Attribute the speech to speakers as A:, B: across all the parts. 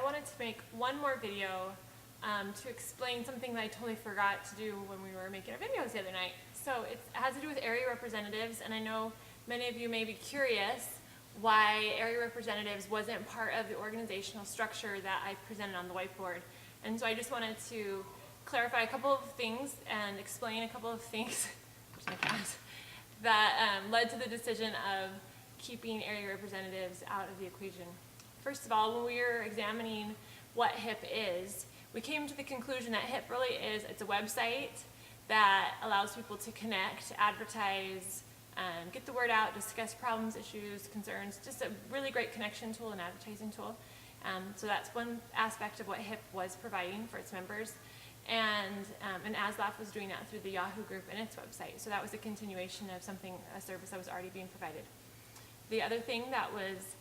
A: wanted to make one more video to explain something that I totally forgot to do when we were making our videos the other night. So it has to do with area representatives, and I know many of you may be curious why area representatives wasn't part of the organizational structure that I presented on the whiteboard. And so I just wanted to clarify a couple of things and explain a couple of things that led to the decision of keeping area representatives out of the equation. First of all, when we were examining what HIP is, we came to the conclusion that HIP really is, it's a website that allows people to connect, advertise, get the word out, discuss problems, issues, concerns, just a really great connection tool and advertising tool. So that's one aspect of what HIP was providing for its members. And ASLAF was doing that through the Yahoo group and its website. So that was a continuation of a service that was already being provided. The other thing that was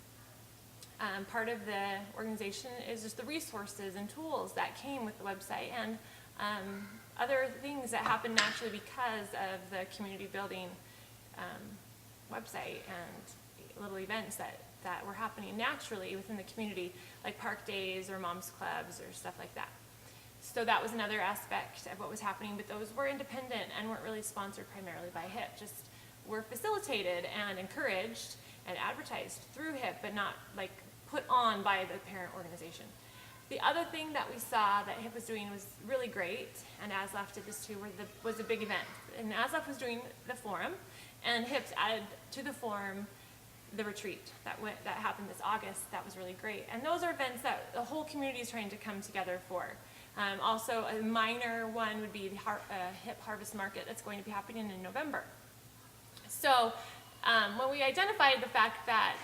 A: part of the organization is just the resources and tools that came with the website and other things that happen naturally because of the community building website and little events that were happening naturally within the community, like park days or moms clubs or stuff like that. So that was another aspect of what was happening, but those were independent and weren't really sponsored primarily by HIP, just were facilitated and encouraged and advertised through HIP, but not like put on by the parent organization. The other thing that we saw that HIP was doing was really great, and ASLAF did this too, was a big event. And ASLAF was doing the forum, and HIP's added to the forum the retreat that happened this August. That was really great. And those are events that the whole community is trying to come together for. Also, a minor one would be the HIP Harvest Market that's going to be happening in November. So when we identified the fact that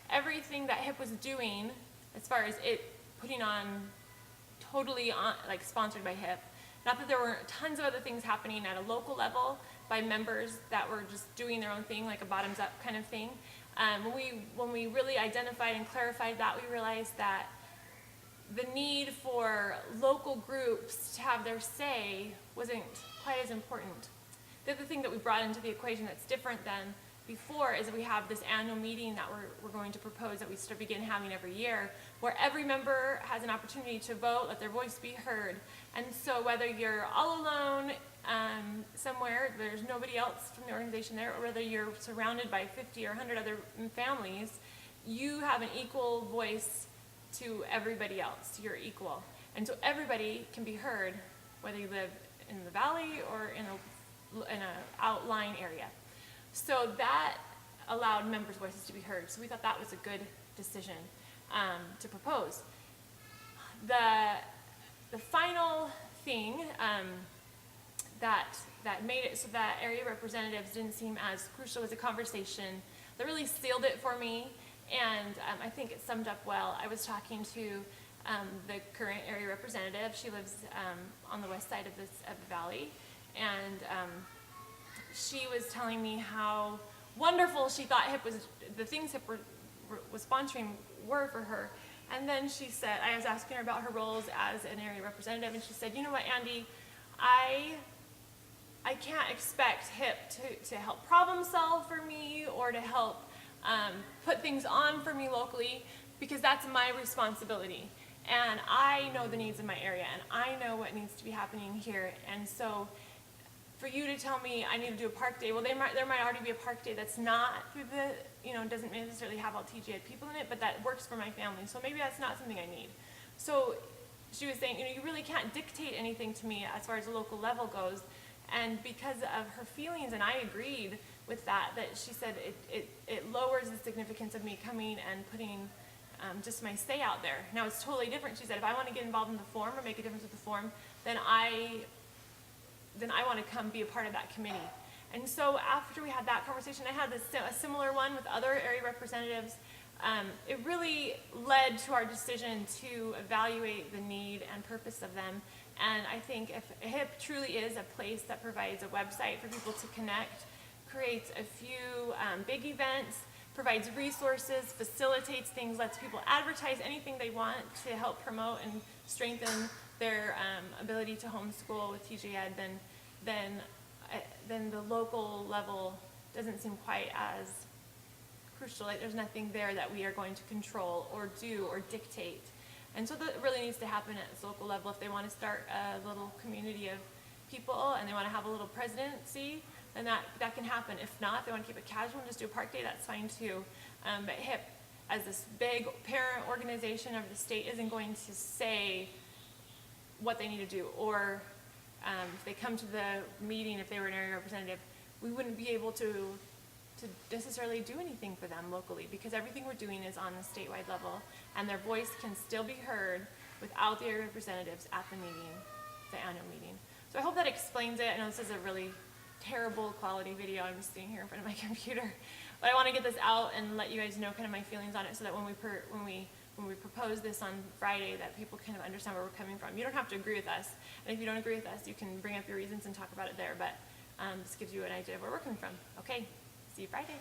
A: everything that HIP was doing, as far as it putting on totally like sponsored by HIP, not that there were tons of other things happening at a local level by members that were just doing their own thing, like a bottoms-up kind of thing. When we really identified and clarified that, we realized that the need for local groups to have their say wasn't quite as important. The other thing that we brought into the equation that's different than before is that we have this annual meeting that we're going to propose that we begin having every year, where every member has an opportunity to vote, let their voice be heard. And so whether you're all alone somewhere, there's nobody else from the organization there, or whether you're surrounded by 50 or 100 other families, you have an equal voice to everybody else. You're equal. And so everybody can be heard, whether you live in the valley or in an outlying area. So that allowed members' voices to be heard. So we thought that was a good decision to propose. The final thing that made it so that area representatives didn't seem as crucial was a conversation that really sealed it for me, and I think it summed up well. I was talking to the current area representative. She lives on the west side of the valley, and she was telling me how wonderful she thought HIP was, the things HIP was sponsoring were for her. And then she said, I was asking her about her roles as an area representative, and she said, you know what, Andy, I can't expect HIP to help problem solve for me or to help put things on for me locally, because that's my responsibility. And I know the needs of my area, and I know what needs to be happening here. And so for you to tell me I need to do a park day, well, there might already be a park day that's not through doesn't necessarily have all TGI people in it, but that works for my family. So maybe that's not something I need. So she was saying, you really can't dictate anything to me as far as the local level goes. And because of her feelings, and I agreed with that she said it lowers the significance of me coming and putting just my say out there. Now it's totally different. She said, if I want to get involved in the forum or make a difference with the forum, then I want to come be a part of that committee. And so after we had that conversation, I had a similar one with other area representatives. It really led to our decision to evaluate the need and purpose of them. And I think if HIP truly is a place that provides a website for people to connect, creates a few big events, provides resources, facilitates things, lets people advertise anything they want to help promote and strengthen their ability to homeschool with TJ Ed, then the local level doesn't seem quite as crucial. Like, there's nothing there that we are going to control or do or dictate. And so that really needs to happen at this local level if they want to start a little community of people and they want to have a little presidency, then that can happen. If not, if they want to keep it casual and just do a park day, that's fine too. But HIP, as this big parent organization of the state, isn't going to say what they need to do, or if they come to the meeting, if they were an area representative, we wouldn't be able to necessarily do anything for them locally, because everything we're doing is on the statewide level, and their voice can still be heard without the area representatives at the meeting, the annual meeting. So I hope that explains it. I know this is a really terrible quality video. I'm just sitting here in front of my computer, but I want to get this out and let you guys know kind of my feelings on it, so that when we propose this on Friday, that people kind of understand where we're coming from. You don't have to agree with us, and if you don't agree with us, you can bring up your reasons and talk about it there, but this gives you an idea of where we're coming from. Okay, see you Friday.